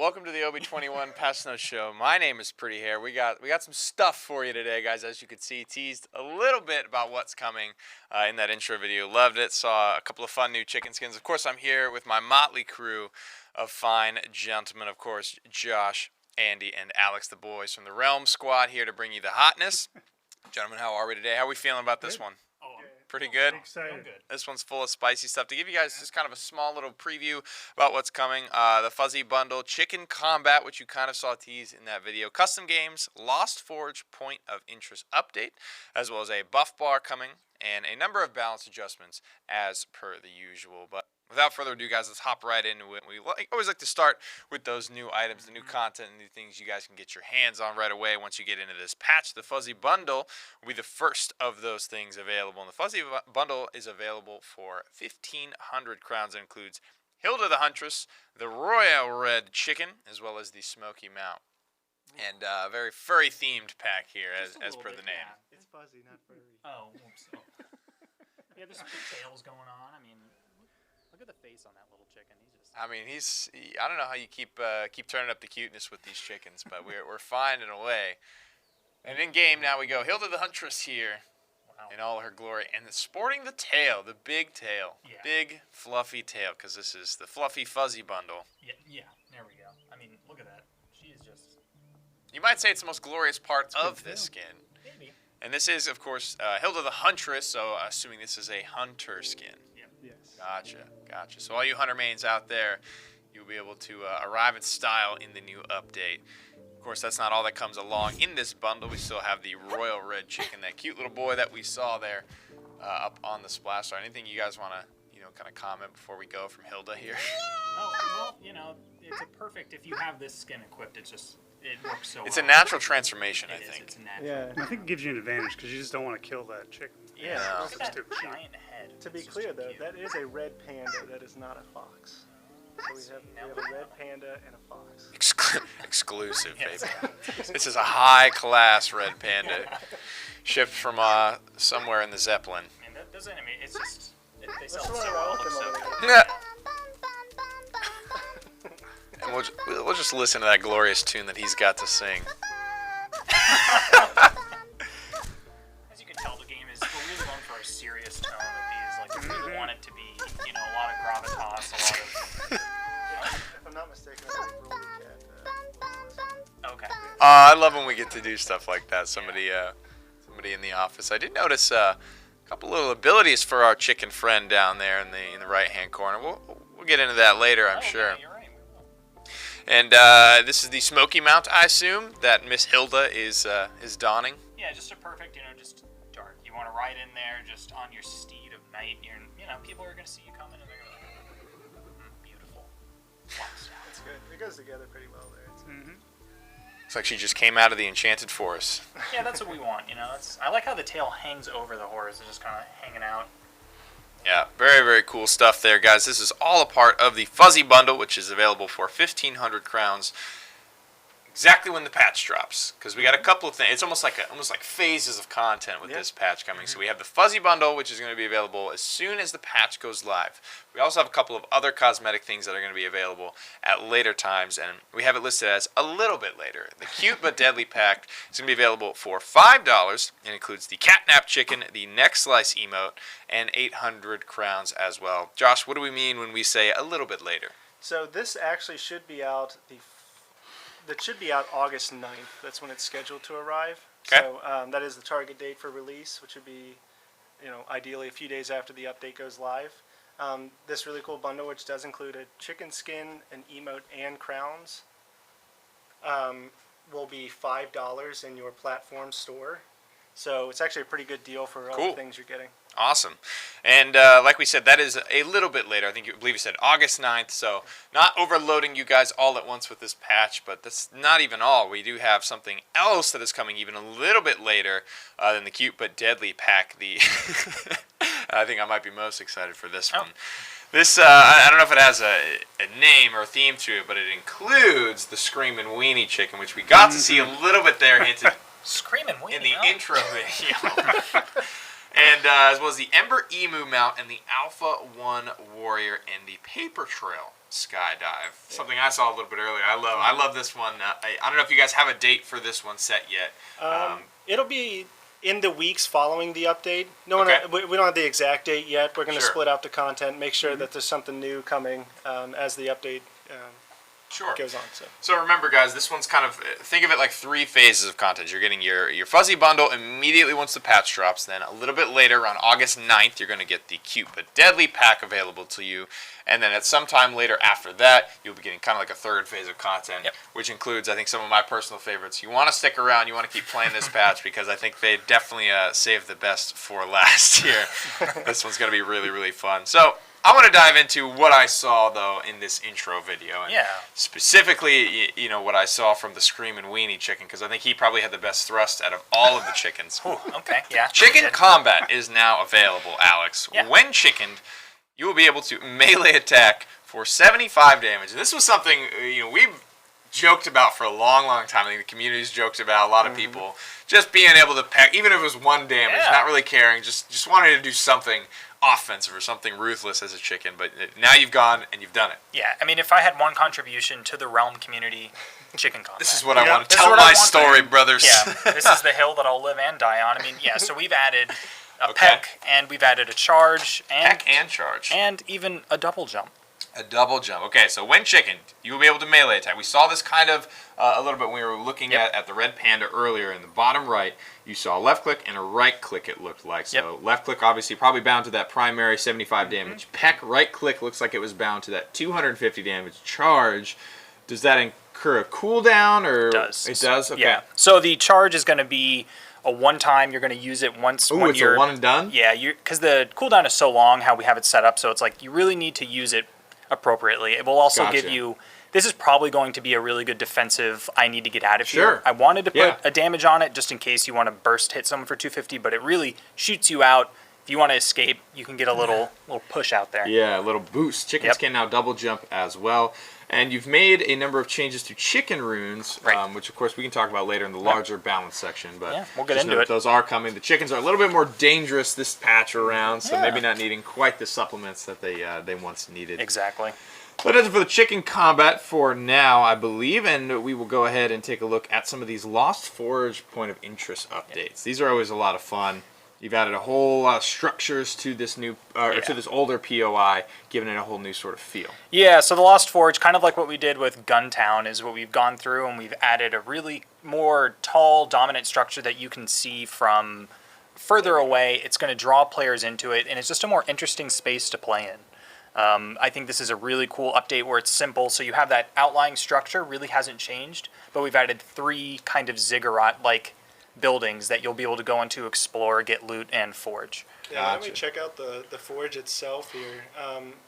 Welcome to the OB21 Past No Show. My name is Pretty Hair. We got some stuff for you today, guys. As you can see, teased a little bit about what's coming in that intro video. Loved it. Saw a couple of fun new chicken skins. Of course, I'm here with my motley crew of fine gentlemen. Of course, Josh, Andy, and Alex, the boys from the Realm Squad, here to bring you the hotness. Gentlemen, how are we today? How are we feeling about this one? Pretty good. Excited. This one's full of spicy stuff. To give you guys just kind of a small little preview about what's coming, the Fuzzy Bundle, Chicken Combat, which you kind of saw teased in that video, Custom Games, Lost Forge Point of Interest Update, as well as a buff bar coming, and a number of balance adjustments as per the usual. But without further ado, guys, let's hop right into it. We always like to start with those new items, the new content, and new things you guys can get your hands on right away once you get into this patch. The Fuzzy Bundle will be the first of those things available. And the Fuzzy Bundle is available for 1,500 crowns. It includes Hilda the Huntress, the Royale Red Chicken, as well as the Smoky Mount. And a very furry-themed pack here, as per the name. Yeah. It's fuzzy, not furry. Oh, whoops. Yeah, there's some good tails going on. I mean, look at the face on that little chicken. I don't know how you keep turning up the cuteness with these chickens, but we're finding a way. And in game now we go. Hilda the Huntress here, in all her glory, and sporting the tail, the big tail, big fluffy tail, because this is the Fluffy Fuzzy Bundle. Yeah. There we go. I mean, look at that. She is just. You might say it's the most glorious part of this skin. Maybe. And this is, of course, Hilda the Huntress, so assuming this is a hunter skin. Yes. Gotcha. So all you hunter mains out there, you'll be able to arrive at style in the new update. Of course, that's not all that comes along in this bundle. We still have the Royal Red Chicken, that cute little boy that we saw there up on the splash star. Anything you guys want to, kind of comment before we go from Hilda here? Oh, well, it's a perfect. If you have this skin equipped, it works so well. It's a natural transformation, I think. It's a natural. Yeah, I think it gives you an advantage because you just don't want to kill that chicken. Yeah. No. Look at that giant head. To be clear, though, that is a red panda. That is not a fox. So we have a red panda and a fox. Exclusive, Yes. baby. This is a high-class red panda, shipped from somewhere in the Zeppelin. I mean, that doesn't. I mean, it's just they sell Let's it so run well. around with So them good. over And we'll just listen to that glorious tune that he's got to sing. As you can tell, the game we're really going for a serious tone with these. Like, we really want it to be, a lot of gravitas, a lot of. If I'm not mistaken, I think Rolly Cat. Okay. I love when we get to do stuff like that. Somebody in the office. I did notice a couple little abilities for our chicken friend down there in the right-hand corner. We'll get into that later, I'm sure. Yeah, you're right. We will. And this is the Smoky Mount, I assume, that Miss Hilda is donning. Yeah, just a perfect, just dark. You want to ride in there just on your steed of night. People are going to see you coming and they're going to go, beautiful. It's good. It goes together pretty well there. Looks like she just came out of the Enchanted Forest. Yeah, that's what we want, I like how the tail hangs over the horse. It's just kind of hanging out. Yeah, very, very cool stuff there, guys. This is all a part of the Fuzzy Bundle, which is available for 1,500 crowns. Exactly when the patch drops, because we got a couple of things. It's almost like phases of content with this patch coming. So we have the Fuzzy Bundle, which is going to be available as soon as the patch goes live. We also have a couple of other cosmetic things that are going to be available at later times, and we have it listed as a little bit later. The Cute But Deadly Pack is going to be available for $5, and includes the Catnap Chicken, the Neck Slice emote, and 800 crowns as well. Josh, what do we mean when we say a little bit later? So this actually should be out August 9th. That's when it's scheduled to arrive. Okay. So that is the target date for release, which would be, ideally a few days after the update goes live. This really cool bundle, which does include a chicken skin, an emote, and crowns, will be $5 in your platform store. So it's actually a pretty good deal for all the things you're getting. Awesome. And like we said, that is a little bit later. I believe you said August 9th, so not overloading you guys all at once with this patch, but that's not even all. We do have something else that is coming even a little bit later than the Cute But Deadly Pack. I think I might be most excited for this one. This, I don't know if it has a name or a theme to it, but it includes the Screamin' Weenie Chicken, which we got to see a little bit there hinted Screaming Weenie, in the intro video. And as well as the Ember Emu Mount and the Alpha 1 Warrior and the Paper Trail. Skydive. Something I saw a little bit earlier. I love this one. I don't know if you guys have a date for this one set yet. It'll be in the weeks following the update. Okay. We don't have the exact date yet. We're going to Sure. split out the content, make sure that there's something new coming as the update Sure. goes on. So remember, guys, this one's kind of, think of it like 3 phases of content. You're getting your fuzzy bundle immediately once the patch drops. Then a little bit later, on August 9th, you're going to get the cute but deadly pack available to you. And then at some time later after that, you'll be getting kind of like a 3rd phase of content, which includes, I think, some of my personal favorites. You want to stick around. You want to keep playing this patch because I think they definitely saved the best for last here. This one's going to be really, really fun. So I want to dive into what I saw, though, in this intro video. And specifically, you know, what I saw from the Screamin' Weenie chicken, because I think he probably had the best thrust out of all of the chickens. Ooh, okay, yeah. Chicken Combat is now available, Alex. Yeah. When chickened, you will be able to melee attack for 75 damage. And this was something, you know, we've joked about for a long, long time. I think the community's joked about, a lot of people just being able to peck, even if it was 1 damage, not really caring, just wanting to do something offensive or something ruthless as a chicken. But now you've gone and you've done it. Yeah, I mean, if I had one contribution to the Realm community, Chicken Combat. This is what I want to tell my story, brothers. Yeah, this is the hill that I'll live and die on. I mean, yeah, so we've added a peck, and we've added a charge, and Peck and charge. and even a double jump. A double jump. Okay, so when chickened, you will be able to melee attack. We saw this kind of a little bit when we were looking at the red panda earlier. In the bottom right, you saw a left click and a right click, it looked like. So left click, obviously, probably bound to that primary 75 damage. Peck, right click, looks like it was bound to that 250 damage. Charge, does that incur a cooldown? Or It does. It does? Okay. Yeah. So the charge is going to be a one-time. You're going to use it once. Ooh, when it's you're, a one and done? Yeah, because the cooldown is so long, how we have it set up, so it's like you really need to use it appropriately. It will also give you, this is probably going to be a really good defensive, I need to get out of here. I wanted to put a damage on it just in case you want to burst hit someone for 250, but it really shoots you out. If you want to escape, you can get a little push out there. Yeah, a little boost. Chickens can now double jump as well. And you've made a number of changes to chicken runes, which of course we can talk about later in the larger balance section. But we'll get into it. Those are coming. The chickens are a little bit more dangerous this patch around, so maybe not needing quite the supplements that they once needed. Exactly. But as for the chicken combat for now, I believe, and we will go ahead and take a look at some of these Lost Forge point of interest updates. These are always a lot of fun. You've added a whole lot of structures to this new, to this older POI, giving it a whole new sort of feel. Yeah, so the Lost Forge, kind of like what we did with Guntown, is what we've gone through, and we've added a really more tall, dominant structure that you can see from further away. It's going to draw players into it, and it's just a more interesting space to play in. I think this is a really cool update where it's simple, so you have that outlying structure, really hasn't changed, but we've added 3 kind of ziggurat-like buildings that you'll be able to go into, explore, get loot, and forge. Yeah, why don't we check out the forge itself here.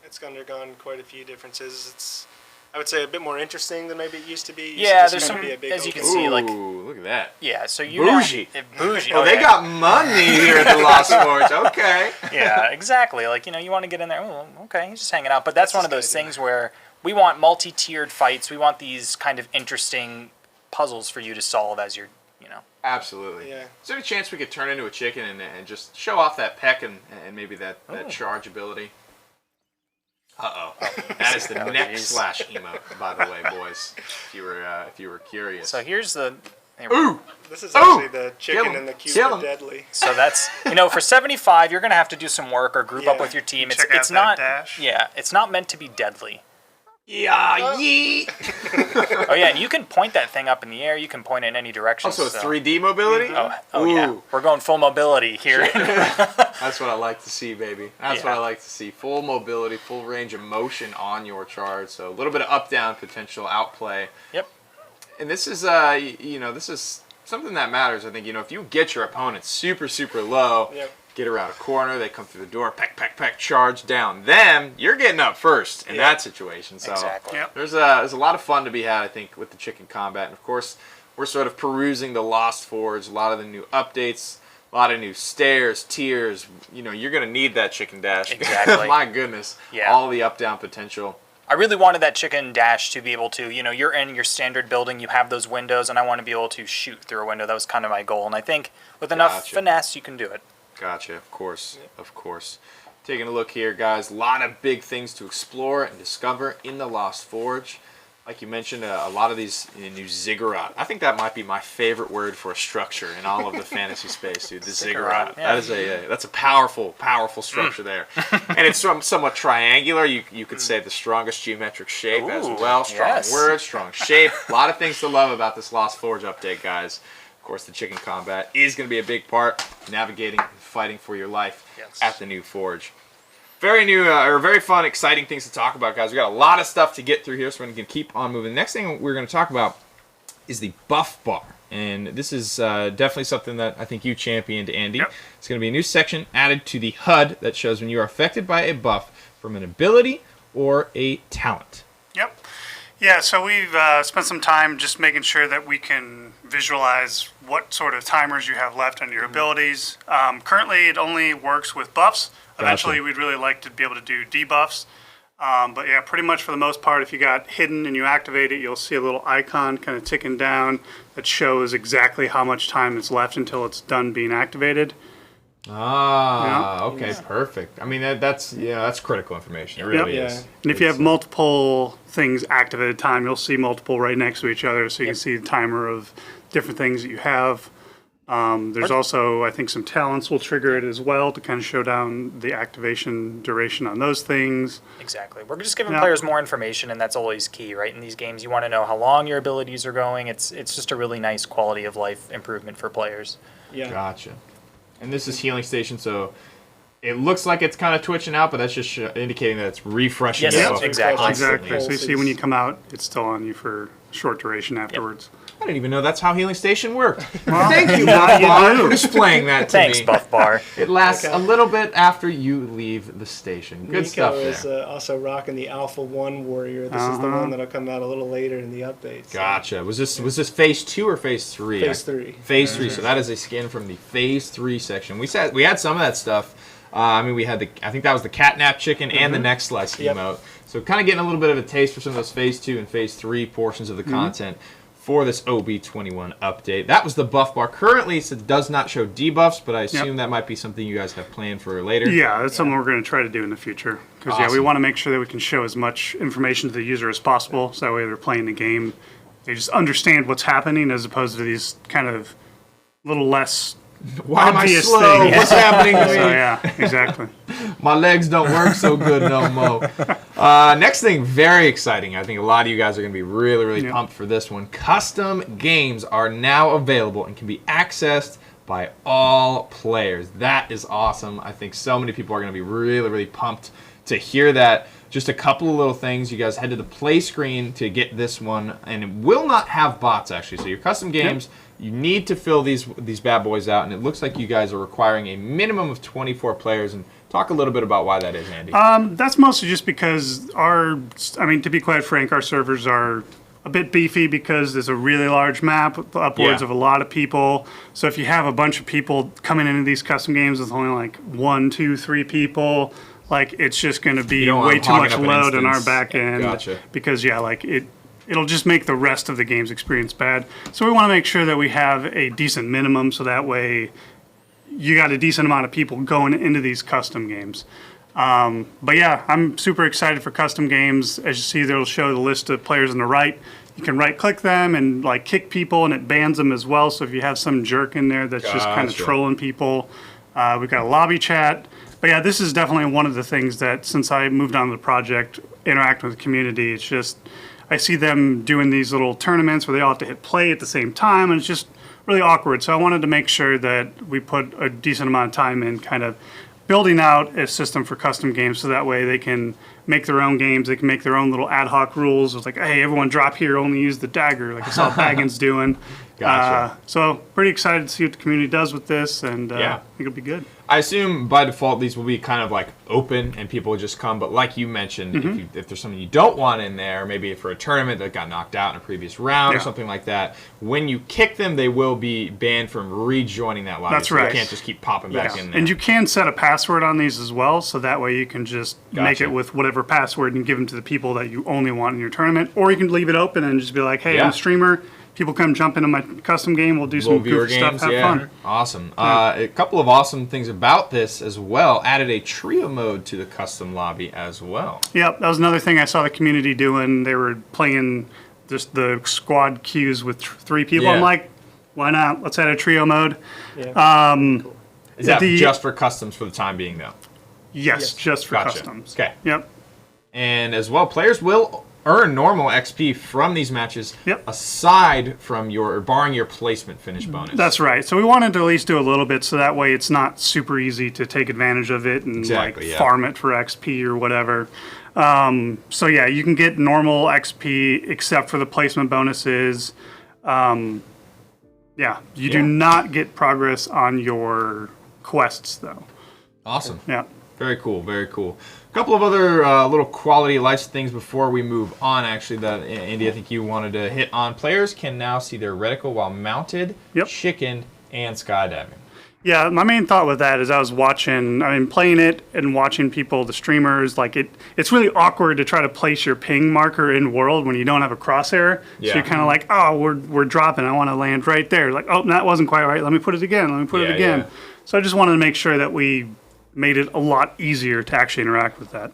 It's undergone quite a few differences. It's, I would say, a bit more interesting than maybe it used to be. Yeah, there's some, as you can see, like... Ooh, look at that. Yeah, so you bougie. Bougie. Oh, they got money here at the Lost Forge. Okay. Yeah, exactly. Like, you want to get in there. Oh, okay, he's just hanging out. But that's one of those things where we want multi-tiered fights. We want these kind of interesting puzzles for you to solve as you're, Absolutely. Yeah. Is there any chance we could turn into a chicken and just show off that peck and maybe that charge ability? Uh-oh. That is the neck slash emote, by the way, boys, if you were curious. So here's the... Ooh! This is actually the chicken and the cute and deadly. So that's, for 75, you're going to have to do some work or group up with your team. It's not... dash. Yeah, it's not meant to be deadly. Yeah, yeet! Oh, yeah, and you can point that thing up in the air. You can point it in any direction. Also, 3D mobility? Oh yeah. We're going full mobility here. That's what I like to see, baby. That's what I like to see. Full mobility, full range of motion on your charge. So a little bit of up-down potential outplay. Yep. And this is, this is something that matters. I think, if you get your opponent super, super low, get around a corner, they come through the door, peck, peck, peck, charge down them, you're getting up first in that situation. So there's a lot of fun to be had, I think, with the chicken combat. And of course, we're sort of perusing the Lost Forge, a lot of the new updates, a lot of new stairs, tiers. You're going to need that chicken dash. Exactly. My goodness. Yeah. All the up-down potential. I really wanted that chicken dash to be able to, you're in your standard building, you have those windows, and I want to be able to shoot through a window. That was kind of my goal. And I think with enough finesse, you can do it. Gotcha. Of course. Of course. Taking a look here, guys. A lot of big things to explore and discover in the Lost Forge. Like you mentioned, a lot of these new ziggurat. I think that might be my favorite word for a structure in all of the fantasy space, dude. The ziggurat. Yeah. That is that's a powerful structure there. And it's somewhat triangular. You could say the strongest geometric shape as well. Strong word, strong shape. A lot of things to love about this Lost Forge update, guys. Of course, the chicken combat is going to be a big part. Navigating and fighting for your life at the new Forge. Very new, or very fun, exciting things to talk about, guys. We got a lot of stuff to get through here, so we're going to keep on moving. The next thing we're going to talk about is the buff bar. And this is definitely something that I think you championed, Andy. Yep. It's going to be a new section added to the HUD that shows when you are affected by a buff from an ability or a talent. Yep. Yeah, so we've spent some time just making sure that we can visualize what sort of timers you have left on your abilities. Currently, it only works with buffs. Eventually, we'd really like to be able to do debuffs. But yeah, pretty much for the most part, if you got hidden and you activate it, you'll see a little icon kind of ticking down that shows exactly how much time is left until it's done being activated. Okay, perfect. I mean, that's critical information. It really is. And if you have multiple things active at a time, you'll see multiple right next to each other, so you can see the timer of different things that you have. There's also, I think, some talents will trigger it as well to kind of show down the activation duration on those things. Exactly. We're just giving players more information, and that's always key, right? In these games, you want to know how long your abilities are going. It's just a really nice quality of life improvement for players. Yeah. Gotcha. And this is healing station, so it looks like it's kind of twitching out, but that's just indicating that it's refreshing. Yes, your buff exactly. constantly. Exactly. So you see when you come out, it's still on you for a short duration afterwards. I didn't even know that's how healing station worked. Well, Thank you, now Buff you Bar, do. for displaying that to Thanks, me. Buff Bar. It lasts a little bit after you leave the station. Good Nico stuff is there. also rocking the Alpha 1 Warrior. This is the one that'll come out a little later in the update. So. Gotcha. Was this phase 2 or phase 3? Phase 3. Phase 3. So that is a skin from the phase 3 section. We had some of that stuff. I mean, we had I think that was the catnap chicken and the neck slice emote. So kind of getting a little bit of a taste for some of those phase 2 and phase 3 portions of the content for this OB21 update. That was the buff bar. Currently, it does not show debuffs, but I assume that might be something you guys have planned for later. Yeah, that's something we're going to try to do in the future. Because, we want to make sure that we can show as much information to the user as possible, so that way they're playing the game, they just understand what's happening, as opposed to these kind of little less Why am I obvious slow? things. What's happening to me? So, yeah, exactly. My legs don't work so good no more. Next thing, very exciting. I think a lot of you guys are going to be really, really pumped for this one. Custom games are now available and can be accessed by all players. That is awesome. I think so many people are going to be really, really pumped to hear that. Just a couple of little things. You guys head to the play screen to get this one, and it will not have bots, actually. So your custom games, you need to fill these bad boys out, and it looks like you guys are requiring a minimum of 24 players. And talk a little bit about why that is, Andy. That's mostly just because to be quite frank, our servers are a bit beefy because there's a really large map, upwards of a lot of people. So if you have a bunch of people coming into these custom games with only like 1, 2, 3 people, like it's just going to be way too much load on our back end. Gotcha. Because it'll just make the rest of the game's experience bad. So we want to make sure that we have a decent minimum, so that way you got a decent amount of people going into these custom games. But yeah, I'm super excited for custom games. As you see, they'll show the list of players on the right. You can right-click them and like kick people, and it bans them as well. So if you have some jerk in there that's just kind of trolling people, we've got a lobby chat. But yeah, this is definitely one of the things that, since I moved on to the project, interacting with the community, it's just, I see them doing these little tournaments where they all have to hit play at the same time, and it's just really awkward. So I wanted to make sure that we put a decent amount of time in kind of building out a system for custom games, so that way they can make their own games, they can make their own little ad hoc rules. It's like, hey, everyone drop here, only use the dagger, like I saw Baggins doing. Gotcha. So pretty excited to see what the community does with this, and I think it'll be good. I assume by default these will be kind of like open and people will just come, but like you mentioned, if there's something you don't want in there, maybe for a tournament that got knocked out in a previous round or something like that, when you kick them, they will be banned from rejoining that lobby. That's so right. They can't just keep popping back in there. And you can set a password on these as well, so that way you can just make it with whatever password and give them to the people that you only want in your tournament, or you can leave it open and just be like, hey, I'm a streamer. people come jump into my custom game. We'll do Little some viewer goofy games, stuff, have fun. Awesome. A couple of awesome things about this as well. Added a trio mode to the custom lobby as well. Yep, that was another thing I saw the community doing. They were playing just the squad queues with 3 people. Yeah. I'm like, why not? Let's add a trio mode. Yeah. Is that The- just for customs for the time being, though? Yes, just for Gotcha. customs. Okay. Yep. And as well, players will earn normal XP from these matches, Yep. aside from barring your placement finish bonus. That's right. So we wanted to at least do a little bit so that way it's not super easy to take advantage of it and Exactly, yeah. farm it for XP or whatever. So yeah, you can get normal XP except for the placement bonuses. Yeah, you do not get progress on your quests though. Awesome. Yeah. Very cool, very cool. A couple of other little quality of life things before we move on, actually, that, Andy, I think you wanted to hit on. Players can now see their reticle while mounted, Yep. chicken, and skydiving. Yeah, my main thought with that is I was watching, playing it and watching people, the streamers, like it's really awkward to try to place your ping marker in world when you don't have a crosshair. Yeah. So you're kind of like, oh, we're dropping. I want to land right there. Like, oh, that wasn't quite right. Let me put it again. Let me put it Yeah, again. yeah. So I just wanted to make sure that we made it a lot easier to actually interact with that.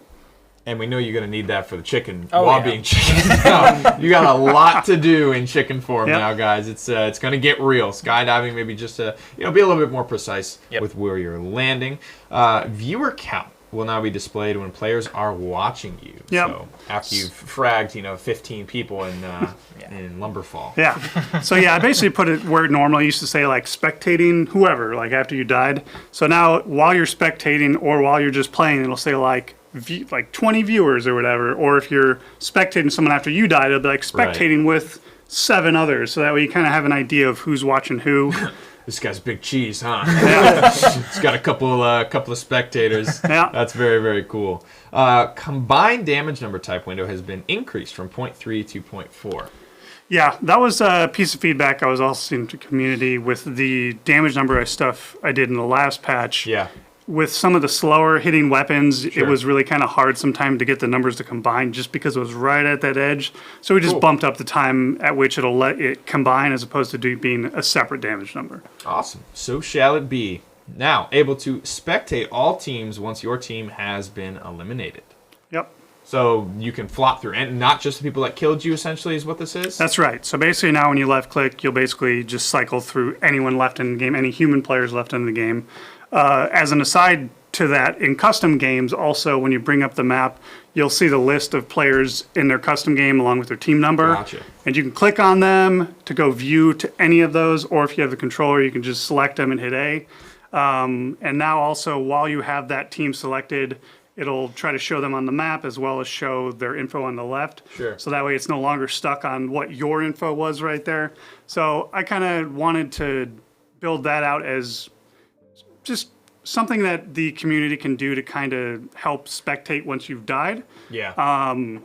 And we know you're going to need that for the chicken Oh, while yeah. being chicken. So you got a lot to do in chicken form Yep. now, guys. It's going to get real. Skydiving, maybe just to be a little bit more precise Yep. with where you're landing. Viewer count will now be displayed when players are watching you. Yep. So after you've fragged, 15 people in Lumberfall. Yeah. So yeah, I basically put it where it normally used to say like spectating whoever, like after you died. So now while you're spectating or while you're just playing, it'll say like 20 viewers or whatever. Or if you're spectating someone after you died, it'll be like spectating with 7 others. So that way you kind of have an idea of who's watching who. This guy's big cheese, huh? It's got a couple of spectators. Yeah. That's very, very cool. Combined damage number type window has been increased from 0.3 to 0.4. Yeah, that was a piece of feedback I was also seeing to community with the damage number of stuff I did in the last patch. Yeah. With some of the slower hitting weapons, Sure. it was really kind of hard sometimes to get the numbers to combine just because it was right at that edge. So we just Cool. bumped up the time at which it'll let it combine as opposed to being a separate damage number. Awesome. So shall it be. Now, able to spectate all teams once your team has been eliminated. Yep. So you can flop through, and not just the people that killed you, essentially, is what this is? That's right. So basically now when you left click, you'll basically just cycle through anyone left in the game, any human players left in the game. As an aside to that, in custom games, also when you bring up the map, you'll see the list of players in their custom game along with their team number. Gotcha. And you can click on them to go view to any of those, or if you have the controller, you can just select them and hit A. And now also, while you have that team selected, it'll try to show them on the map as well as show their info on the left. Sure. So that way it's no longer stuck on what your info was right there. So I kind of wanted to build that out as just something that the community can do to kind of help spectate once you've died. Yeah.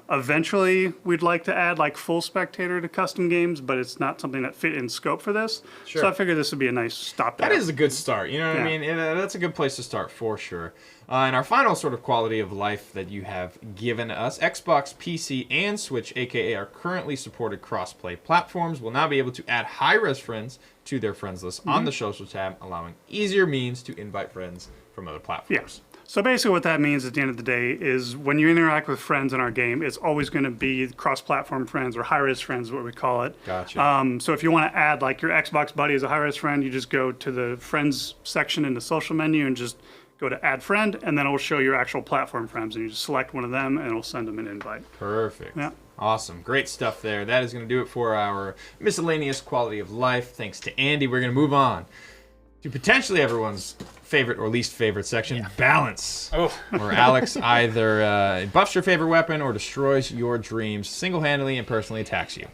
Eventually, we'd like to add like full spectator to custom games, but it's not something that fit in scope for this. Sure. So I figured this would be a nice stopgap. That is a good start. You know what I Yeah. mean? That's a good place to start for sure. And our final sort of quality of life that you have given us, Xbox, PC, and Switch, aka our currently supported cross-play platforms, will now be able to add high-res friends to their friends list on the social tab, allowing easier means to invite friends from other platforms. Yes. So basically what that means at the end of the day is when you interact with friends in our game, it's always going to be cross-platform friends or high-res friends, what we call it. Gotcha. So if you want to add like your Xbox buddy as a high-res friend, you just go to the friends section in the social menu and just go to add friend, and then it'll show your actual platform friends, and you just select one of them and it'll send them an invite. Perfect. Yeah. Awesome. Great stuff there. That is going to do it for our miscellaneous quality of life. Thanks to Andy. We're going to move on to potentially everyone's favorite or least favorite section, balance. Oh. Where Alex either buffs your favorite weapon or destroys your dreams single-handedly and personally attacks you.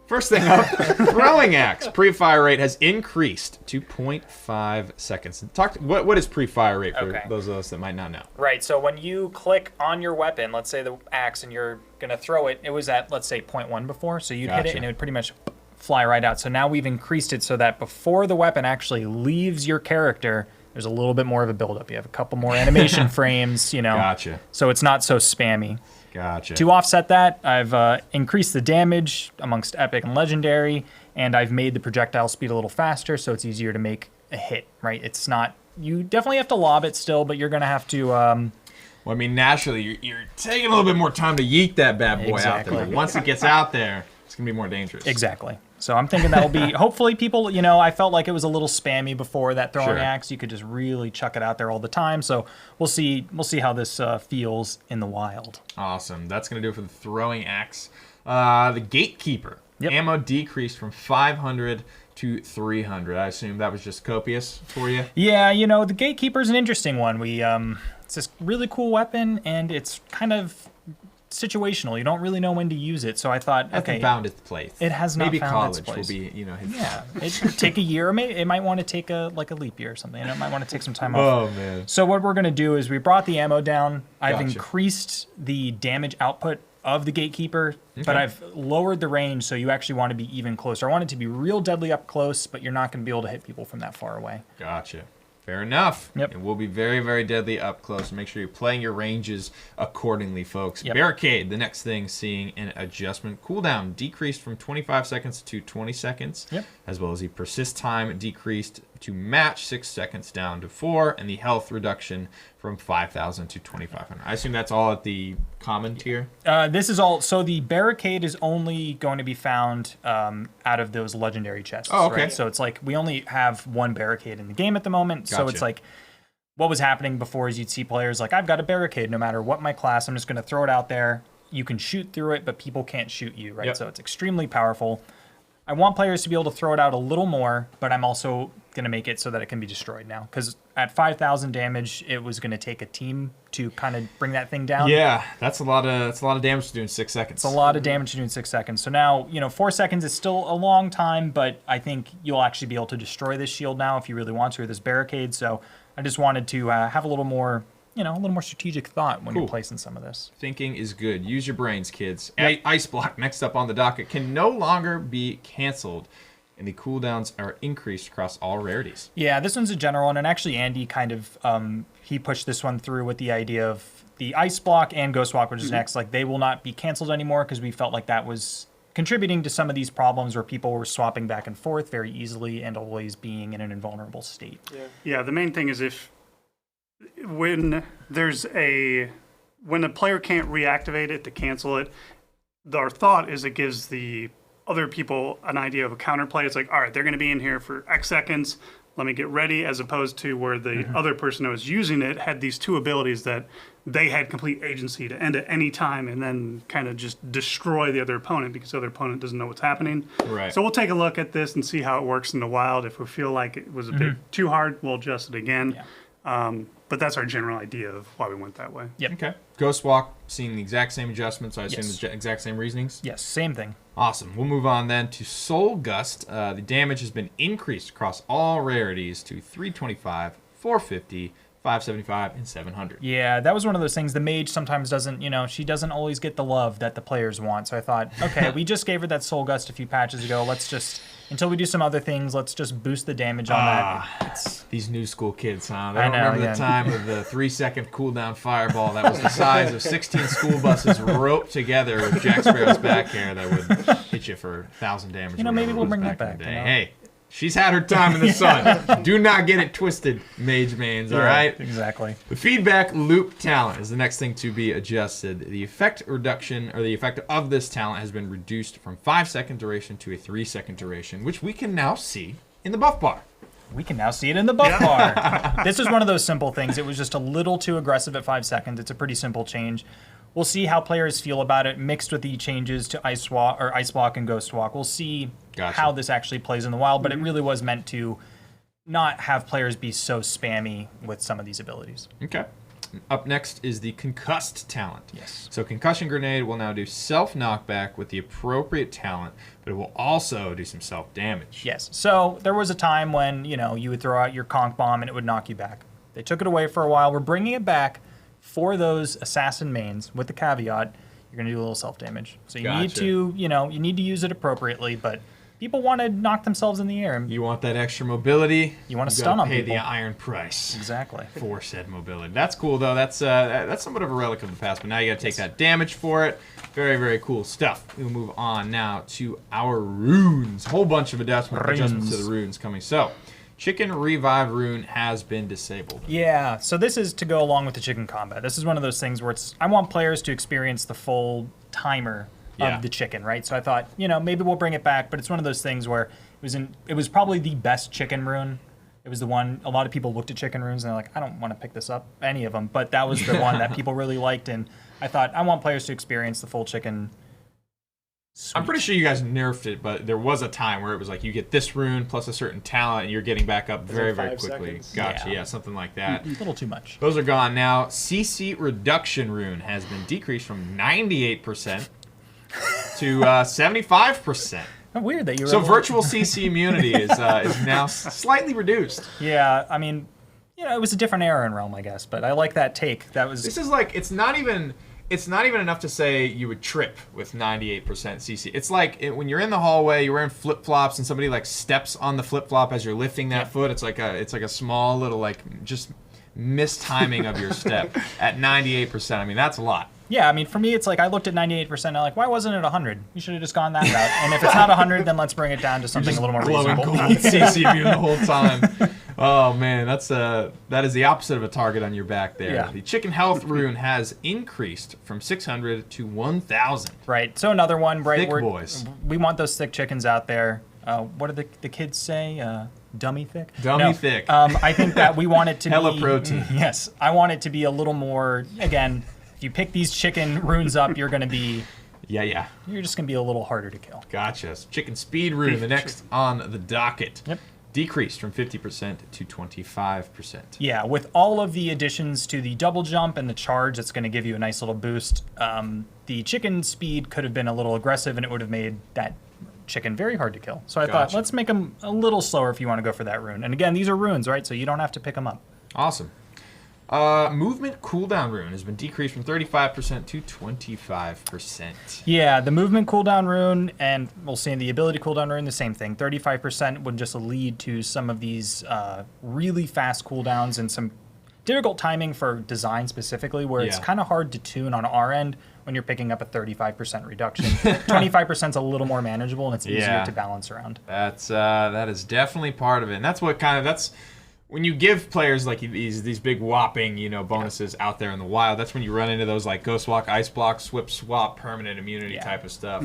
First thing up, throwing axe. Pre-fire rate has increased to 0.5 seconds. What is pre-fire rate for Okay. those of us that might not know? Right, so when you click on your weapon, let's say the axe, and you're going to throw it, it was at, let's say, 0.1 before, so you'd hit Gotcha. it and it would pretty much fly right out. So now we've increased it so that before the weapon actually leaves your character, there's a little bit more of a buildup. You have a couple more animation frames, Gotcha. so it's not so spammy. Gotcha. To offset that, I've increased the damage amongst epic and legendary, and I've made the projectile speed a little faster, so it's easier to make a hit, right? It's not, you definitely have to lob it still, but you're going to have to... Well, I mean, naturally, you're taking a little bit more time to yeet that bad boy out there. But once it gets out there, it's going to be more dangerous. Exactly. So I'm thinking that'll be, hopefully people, I felt like it was a little spammy before that throwing axe. You could just really chuck it out there all the time. So we'll see how this feels in the wild. Awesome. That's going to do it for the throwing axe. The gatekeeper. Yep. Ammo decreased from 500 to 300. I assume that was just copious for you? Yeah, the gatekeeper is an interesting one. It's this really cool weapon, and it's kind of situational. You don't really know when to use it, so I thought, okay, Hasn't found its place. It has not Maybe found its college place. will be, his Yeah, it could take a year. Or maybe it might want to take a leap year or something. It might want to take some time off. Oh man. So what we're gonna do is we brought the ammo down. I've Gotcha. increased the damage output of the gatekeeper, but Okay. I've lowered the range, so you actually want to be even closer. I want it to be real deadly up close, but you're not going to be able to hit people from that far away. Gotcha. Fair enough. Yep. It will be very, very deadly up close. Make sure you're playing your ranges accordingly, folks. Yep. Barricade, the next thing, seeing an adjustment. Cooldown decreased from 25 seconds to 20 seconds, Yep. as well as the persist time decreased to match 6 seconds down to 4, and the health reduction from 5,000 to 2,500. I assume that's all at the common tier? This is all. So the barricade is only going to be found out of those legendary chests. Oh, okay. Right? So it's like we only have one barricade in the game at the moment. So Gotcha. it's like what was happening before is you'd see players like, I've got a barricade no matter what my class. I'm just going to throw it out there. You can shoot through it, but people can't shoot you, right? Yep. So it's extremely powerful. I want players to be able to throw it out a little more, but I'm also going to make it so that it can be destroyed now. Because at 5,000 damage, it was going to take a team to kind of bring that thing down. Yeah, that's a lot of damage to do in 6 seconds. It's a lot of damage to do in 6 seconds. So now, 4 seconds is still a long time, but I think you'll actually be able to destroy this shield now if you really want to, or this barricade. So I just wanted to have a little more, a little more strategic thought when Cool. you're placing some of this. Thinking is good. Use your brains, kids. Yep. Iceblock, next up on the docket, can no longer be canceled, and the cooldowns are increased across all rarities. Yeah, this one's a general one, and actually Andy kind of he pushed this one through with the idea of the Iceblock and Ghostwalk, which is next. Like they will not be canceled anymore because we felt like that was contributing to some of these problems where people were swapping back and forth very easily and always being in an invulnerable state. Yeah, the main thing is when the player can't reactivate it to cancel it, our thought is it gives the other people an idea of a counterplay. It's like, all right, they're going to be in here for X seconds. Let me get ready, as opposed to where the other person who was using it had these two abilities that they had complete agency to end at any time and then kind of just destroy the other opponent because the other opponent doesn't know what's happening. Right. So we'll take a look at this and see how it works in the wild. If we feel like it was a bit too hard, we'll adjust it again. Yeah. But that's our general idea of why we went that way. Yep. Okay. Ghostwalk, seeing the exact same adjustments, I assume Yes. the exact same reasonings? Yes, same thing. Awesome. We'll move on then to Soul Gust. The damage has been increased across all rarities to 325, 450, 575, and 700. Yeah, that was one of those things. The mage sometimes doesn't, she doesn't always get the love that the players want. So I thought, okay, we just gave her that Soul Gust a few patches ago. Let's just, until we do some other things, let's just boost the damage on that. These new school kids, huh? They I don't know, remember yeah. the time of the 3-second cooldown fireball that was the size of 16 school buses roped together with Jack Sparrow's back hair that would hit you for 1,000 damage. or Maybe whatever it we'll was bring that in back. the day. Hey, she's had her time in the sun. Do not get it twisted, Mage mains, all right? Exactly. The feedback loop talent is the next thing to be adjusted. The effect reduction, or the effect of this talent, has been reduced from 5-second duration to a 3-second duration, which we can now see in the buff bar. We can now see it in the buff bar. This is one of those simple things. It was just a little too aggressive at 5 seconds. It's a pretty simple change. We'll see how players feel about it mixed with the changes to Iceblock and Ghostwalk. We'll see how this actually plays in the wild, but it really was meant to not have players be so spammy with some of these abilities. Okay. Up next is the Concussed talent. Yes. So Concussion Grenade will now do self-knockback with the appropriate talent, but it will also do some self-damage. Yes. So there was a time when, you would throw out your conch bomb and it would knock you back. They took it away for a while. We're bringing it back for those assassin mains with the caveat you're going to do a little self-damage. So you need Gotcha. to, you need to use it appropriately, but people want to knock themselves in the air. You want that extra mobility. You want to gotta stun on pay people. the iron price. Exactly. For said mobility. That's cool though. That's somewhat of a relic of the past, but now you got to take that damage for it. Very, very cool stuff. We'll move on now to our runes. Whole bunch of adjustments to the runes coming. So, Chicken Revive rune has been disabled. Yeah, so this is to go along with the chicken combat. This is one of those things where I want players to experience the full timer of the chicken, right? So I thought, maybe we'll bring it back, but it's one of those things where it was probably the best chicken rune. It was the one, a lot of people looked at chicken runes and they're like, I don't want to pick this up, any of them, but that was the one that people really liked, and I thought, I want players to experience the full chicken. Sweet. I'm pretty sure you guys nerfed it, but there was a time where it was like you get this rune plus a certain talent and you're getting back up very, very quickly. seconds? Gotcha, yeah, something like that. A little too much. Those are gone now. CC reduction rune has been decreased from 98% to 75%. Weird that you were So able- virtual CC immunity is now slightly reduced. Yeah, I mean, it was a different era in Realm, I guess, but I like that take. That was This is like it's not even enough to say you would trip with 98% CC. It's like when you're in the hallway, you're wearing flip flops, and somebody like steps on the flip flop as you're lifting that foot. It's like a small little like just mistiming of your step at 98%. I mean, that's a lot. Yeah, I mean, for me, it's like I looked at 98%. I'm like, why wasn't it 100? You should have just gone that route. And if it's not 100, then let's bring it down to something a little more Glowing reasonable. gold CC immune the whole time. Oh man, that is the opposite of a target on your back there. Yeah. The chicken health rune has increased from 600 to 1,000. Right. So another one, right? Thick boys. We want those thick chickens out there. What do the kids say? Dummy thick? Dummy thick. I think that we want it to Hella be... protein. Yes. I want it to be a little more, again, if you pick these chicken runes up, you're going to be... Yeah. You're just going to be a little harder to kill. Gotcha. So chicken speed rune, the next on the docket. Yep. Decreased from 50% to 25%. Yeah, with all of the additions to the double jump and the charge, it's going to give you a nice little boost. The chicken speed could have been a little aggressive, and it would have made that chicken very hard to kill. So I thought, let's make them a little slower if you want to go for that rune. And again, these are runes, right? So you don't have to pick them up. Awesome. Movement cooldown rune has been decreased from 35% to 25%. Yeah, the movement cooldown rune, and we'll see in the ability cooldown rune, the same thing. 35% would just lead to some of these really fast cooldowns and some difficult timing for design specifically, where it's kind of hard to tune on our end when you're picking up a 35% reduction. 25% is a little more manageable, and it's easier to balance around. That is definitely part of it. And that's what that's when you give players like these big whopping, bonuses out there in the wild, that's when you run into those like Ghost Walk, Iceblock, Swap, permanent immunity type of stuff.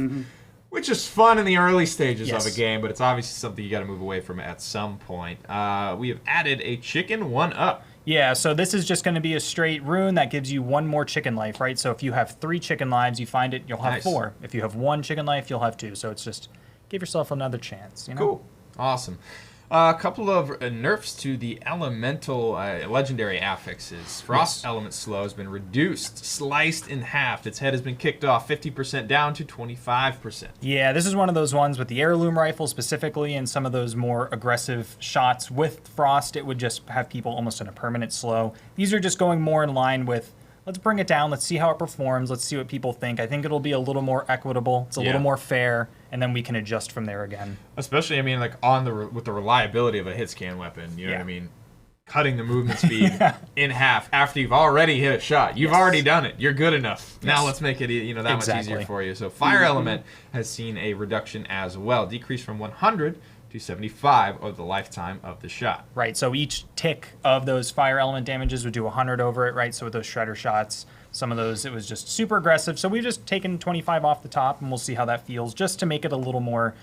Which is fun in the early stages of a game, but it's obviously something you got to move away from at some point. We have added a chicken 1-up. Yeah, so this is just going to be a straight rune that gives you one more chicken life, right? So if you have 3 chicken lives, you find it, you'll have 4. If you have 1 chicken life, you'll have 2. So it's just give yourself another chance. Cool. Awesome. A couple of nerfs to the elemental legendary affixes. Frost element slow has been reduced, sliced in half. Its head has been kicked off 50% down to 25%. Yeah, this is one of those ones with the heirloom rifle specifically, and some of those more aggressive shots with Frost, it would just have people almost in a permanent slow. These are just going more in line with, let's bring it down, let's see how it performs, let's see what people think. I think it'll be a little more equitable, it's a little more fair, and then we can adjust from there again. Especially, I mean, like with the reliability of a hit scan weapon, you know what I mean? Cutting the movement speed in half after you've already hit a shot. You've already done it. You're good enough. Now let's make it that much easier for you. So Fire Element has seen a reduction as well, decreased from 100 to 75 of the lifetime of the shot. Right, so each tick of those Fire Element damages would do 100 over it, right? So with those Shredder shots, some of those, it was just super aggressive. So we've just taken 25 off the top, and we'll see how that feels, just to make it a little more,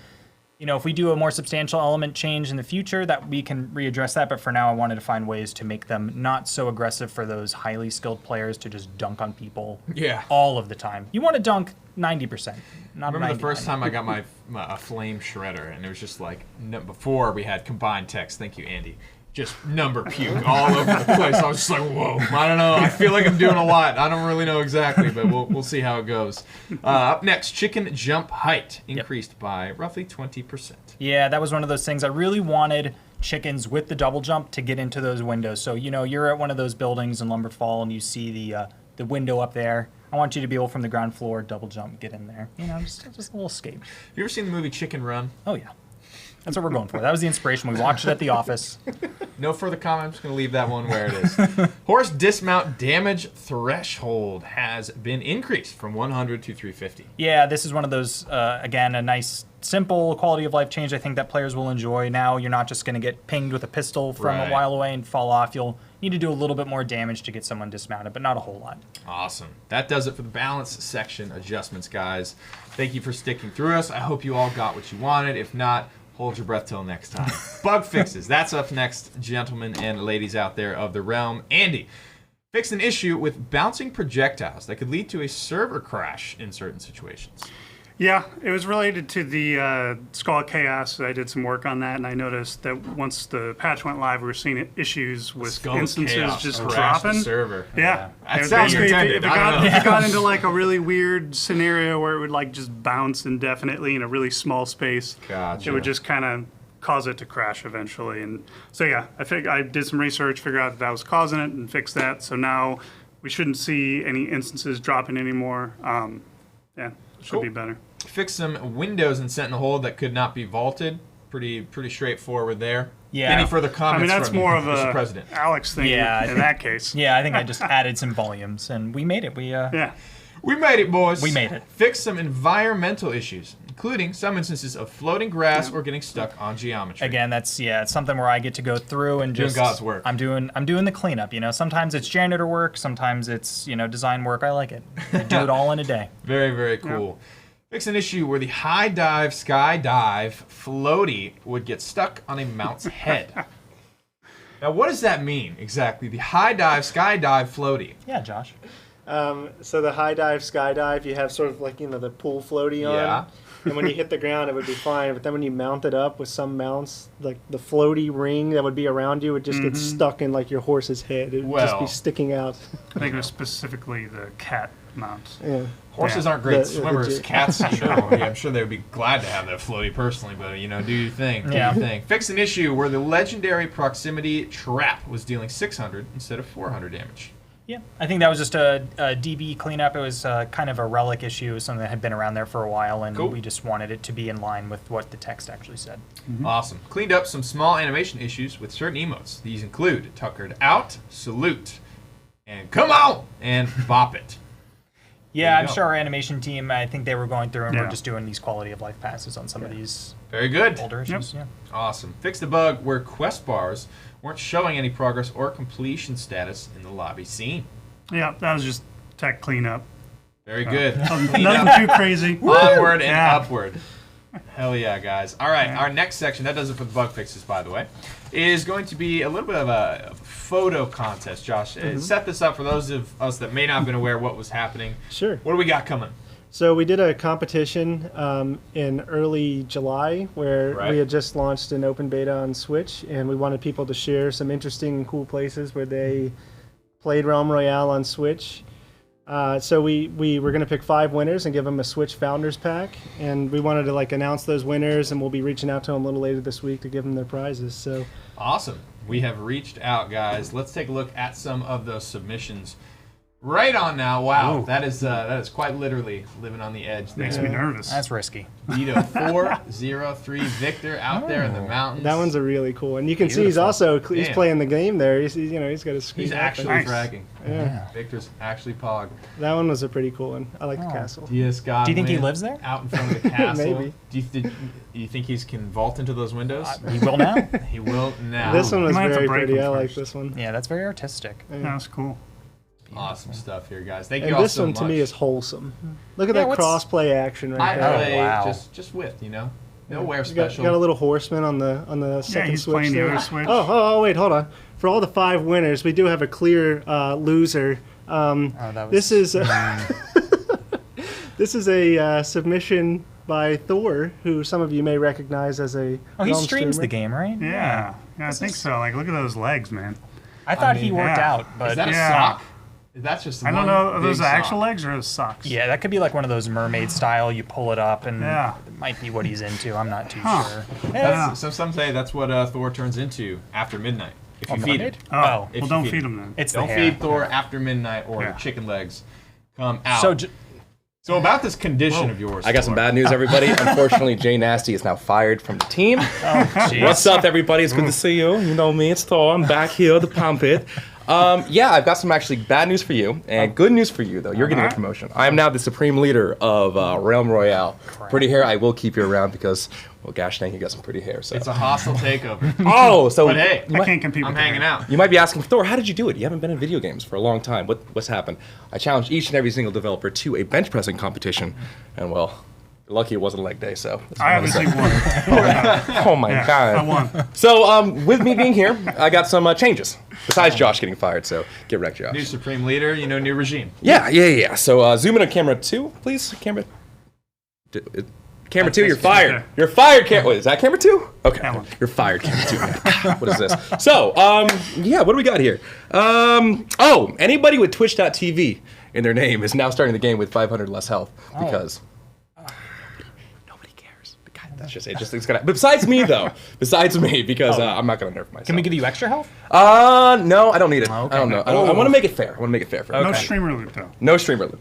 if we do a more substantial element change in the future, that we can readdress that. But for now, I wanted to find ways to make them not so aggressive for those highly skilled players to just dunk on people all of the time. You want to dunk 90%, not 90%. I remember the first time I got a flame shredder, and it was just like, before we had combined text, thank you, Andy, just number puke all over the place. I was just like, whoa, I don't know. I feel like I'm doing a lot. I don't really know exactly, but we'll see how it goes. Up next, chicken jump height increased by roughly 20%. Yeah, that was one of those things. I really wanted chickens with the double jump to get into those windows. So, you're at one of those buildings in Lumberfall, and you see the window up there. I want you to be able from the ground floor, double jump, get in there. Just a little escape. Have you ever seen the movie Chicken Run? Oh, yeah. That's what we're going for. That was the inspiration. We watched it at the office. No further comment. I'm just going to leave that one where it is. Horse dismount damage threshold has been increased from 100 to 350. Yeah, this is one of those, again, a nice, simple quality of life change I think that players will enjoy. Now you're not just going to get pinged with a pistol from Right. a while away and fall off. You'll need to do a little bit more damage to get someone dismounted, but not a whole lot. Awesome. That does it for the balance section adjustments, guys. Thank you for sticking through us. I hope you all got what you wanted. If not, hold your breath till next time. Bug fixes. That's up next, gentlemen and ladies out there of the realm. Andy fixed an issue with bouncing projectiles that could lead to a server crash in certain situations. Yeah, it was related to the Skull Chaos. I did some work on that, and I noticed that once the patch went live, we were seeing issues with Skull instances Chaos just crashed the dropping. server. Yeah, That It sounds basically- intended. It I don't know. it got into like a really weird scenario where it would like just bounce indefinitely in a really small space. Gotcha. It would just kind of cause it to crash eventually, and so yeah, I did some research, figured out that was causing it, and fixed that. So now we shouldn't see any instances dropping anymore. Yeah, it should be better. Fix some windows in Sentinel Hold that could not be vaulted. Pretty straightforward there. Yeah. Any further I comments mean, that's from more you, of Mr. a President? Alex thing Yeah, in that case. Yeah, I think I just added some volumes, and we made it. Yeah. We made it, boys. We made it. Fix some environmental issues, including some instances of floating grass or getting stuck on geometry. Again, that's it's something where I get to go through and Doing just God's work. I'm doing the cleanup. Sometimes it's janitor work, sometimes it's design work. I like it. I do it all in a day. Very cool. Fix an issue where the high dive skydive floaty would get stuck on a mount's head. Now, what does that mean exactly? The high dive skydive floaty. Yeah, Josh. So the high dive, skydive, you have sort of like, the pool floaty on. Yeah. And when you hit the ground, it would be fine. But then when you mount it up with some mounts, like the floaty ring that would be around you would just get stuck in like your horse's head. It would just be Well. sticking out. I think it was specifically the cat mounts. Yeah. Horses Yeah. aren't great The swimmers. Cats, I'm sure they would be glad to have that floaty personally, but do your thing. Do Yeah. your thing. Fix an issue where the legendary proximity trap was dealing 600 instead of 400 damage. Yeah, I think that was just a DB cleanup. It was kind of a relic issue, something that had been around there for a while, and Cool. we just wanted it to be in line with what the text actually said. Awesome. Cleaned up some small animation issues with certain emotes. These include Tuckered Out, Salute, and Come On, and Bop It. Yeah, There you I'm go. sure our animation team, I think they were going through and Yeah. we're just doing these quality of life passes on some of these Very good. older issues. Yeah. Awesome. Fixed a bug where quest bars weren't showing any progress or completion status in the lobby scene. Yeah, that was just tech cleanup. Very good. Nothing too crazy. Onward and Yeah. upward. Hell yeah, guys. All right, our next section, that does it for the bug fixes, by the way, is going to be a little bit of a photo contest, Josh. Set this up for those of us that may not have been aware what was happening. Sure. What do we got coming? So we did a competition in early July where Right. we had just launched an open beta on Switch, and we wanted people to share some interesting and cool places where they played Realm Royale on Switch. So we were going to pick 5 winners and give them a Switch Founders Pack, and we wanted to announce those winners, and we'll be reaching out to them a little later this week to give them their prizes. So Awesome. We have reached out, guys. Let's take a look at some of those submissions. Right on now. Wow, Ooh. that is quite literally living on the edge there. Makes me nervous. That's risky. Vito 403 Victor out there in the mountains. that one's a really cool one. You can see he's Beautiful. also he's Damn. playing the game there. He's got his screen. He's up actually and- Nice. fragging. Yeah, Victor's actually pog. that one was a pretty cool one. I like the castle. Yes, God. Do you think he lives there? Out in front of the castle. Maybe. Do you think he can vault into those windows? He will now. He will now. This one was might have to very break pretty. them I like first. this one. Yeah, that's very artistic. That was cool. Awesome stuff here, guys. Thank you And all this so one much. to me is wholesome. Look at Yeah, that what's- cross-play action I right there. play wow. just with, nowhere You special. got a little horseman on the second he's switch playing the there. other switch. Oh, wait, hold on. For all the 5 winners, we do have a clear loser. That was, This is this is a submission by Thor, who some of you may recognize as a oh, he Realm streams the streamer. game, right? Yeah, I think so. Look at those legs, man. I thought mean, he worked yeah. out, but Is that a Yeah. sock? That's just I don't one know. Are big those actual sock. legs or those socks? yeah, that could be like one of those mermaid style. You pull it up, and Yeah. it might be what he's into. I'm not too Huh. sure. That's, so some say that's what Thor turns into after midnight. If you feed him. Mermaid? Oh, If well, you don't feed feed him. them then. It's Don't the hair. feed Thor after midnight or Yeah. chicken legs come out. So So about this condition of yours. I got some bad news, everybody. Unfortunately, Jay Nasty is now fired from the team. Jeez. What's up, everybody? It's good to see you. You know me, it's Thor. I'm back here to pump it. Yeah, I've got some actually bad news for you and good news for you, though. You're getting a promotion. I am now the supreme leader of Realm Royale. Pretty hair, I will keep you around because, well, gosh dang, you got some pretty hair. So. It's a hostile takeover. Oh, so But hey, I can't compete I'm with hanging out. you might be asking, Thor, how did you do it? You haven't been in video games for a long time. What's happened? I challenged each and every single developer to a bench pressing competition, and well, lucky it wasn't leg day, so. I obviously won. Oh my Yeah, god. I won. So, with me being here, I got some changes. Besides Josh getting fired, so get wrecked, Josh. New supreme leader, new regime. Yeah. So, zoom in on camera 2, please. Camera 2, you're fired. okay. You're fired, wait, is that camera 2? Okay. That one. You're fired, camera 2. Man. What is this? So, yeah, what do we got here? Oh, anybody with Twitch.tv in their name is now starting the game with 500 less health because nobody cares. God, that's just it. It's gonna. But besides me, though, because I'm not gonna nerf myself. Can we give you extra health? No, I don't need it. Okay. I don't know. I want to make it fair. For No everyone. streamer loot though. No streamer loot.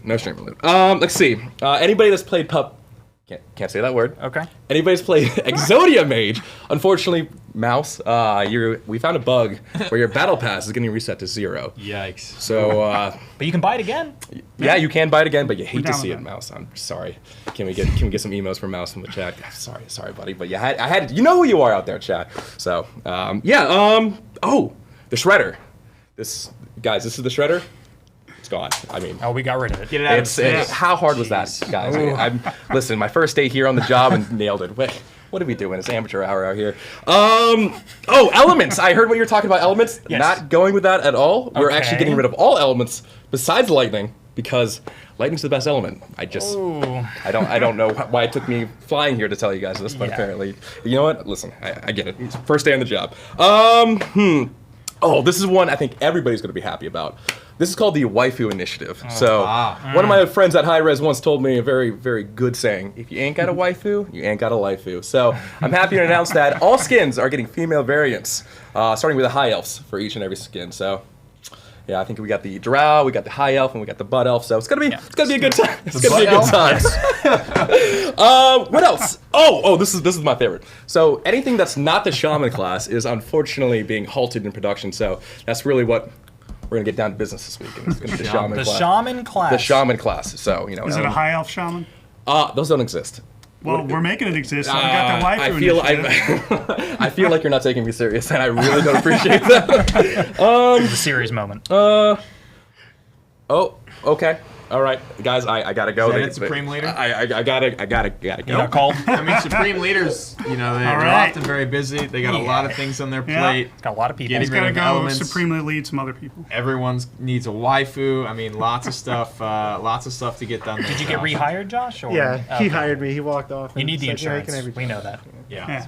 Let's see. Anybody that's played can't say that word. Okay. Anybody's played Exodia Mage? Unfortunately, Mouse, we found a bug where your battle pass is getting reset to 0. Yikes. So But you can buy it again. yeah, you can buy it again, but you hate to down see with it, that. Mouse. I'm sorry. Can we get some emos from Mouse in the chat? Sorry, buddy, but I had you know who you are out there, chat. So oh, the Shredder. This is the Shredder. It's gone. I mean. Oh, we got rid of it. Get it out It's how hard was that, guys? Listen, my first day here on the job and nailed it. Wait, what are we doing? It's amateur hour out here. Elements. I heard what you were talking about. Elements. Yes. Not going with that at all. We're actually Okay. getting rid of all elements besides lightning because lightning's the best element. I don't know why it took me flying here to tell you guys this, but Yeah. apparently, you know what? Listen, I get it. It's first day on the job. Oh, this is one I think everybody's going to be happy about. This is called the Waifu Initiative. One of my friends at High Res once told me a very, very good saying. If you ain't got a waifu, you ain't got a waifu. So I'm happy to announce that all skins are getting female variants, starting with the High Elves for each and every skin. So yeah, I think we got the Drow, we got the High Elf, and we got the Bud Elf. So it's gonna be a good time. It's gonna be a good time. What else? Oh, this is my favorite. So anything that's not the Shaman class is unfortunately being halted in production. So that's really what we're gonna get down to business this week. It's gonna be the Shaman The class. shaman class. The Shaman class. So Is it a high elf shaman? those don't exist. Well, we're making it exist. So we got the waifu initiative. I feel like you're not taking me serious, and I really don't appreciate that. It's a serious moment. Oh, okay. All right, guys, I gotta go. Is that it, Supreme Leader? I gotta go. You got called. I mean, supreme leaders, they're right. often very busy. They got a lot of things on their Yeah. plate. Got a lot of people. Getting He's rid got to of go elements. supremely lead some other people. Everyone needs a waifu. I mean, lots of stuff. Lots of stuff to get done. Did you get rehired, Josh? Or? Yeah, he Okay. hired me. He walked off. You and need the said, "Yeah, you can insurance. have We know that. Yeah.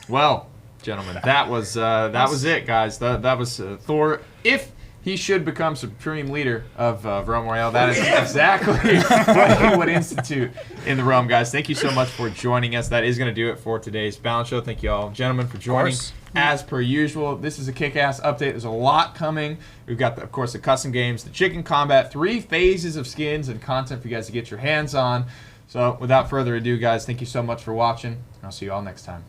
Well, gentlemen, that was it, guys. That was Thor. If he should become supreme leader of Realm Royale, that is exactly what he would institute in the realm, guys. Thank you so much for joining us. That is going to do it for today's Balance Show. Thank you all, gentlemen, for joining. course. As per usual, this is a kick-ass update. There's a lot coming. We've got, of course, the custom games, the chicken combat, 3 phases of skins and content for you guys to get your hands on. So without further ado, guys, thank you so much for watching. I'll see you all next time.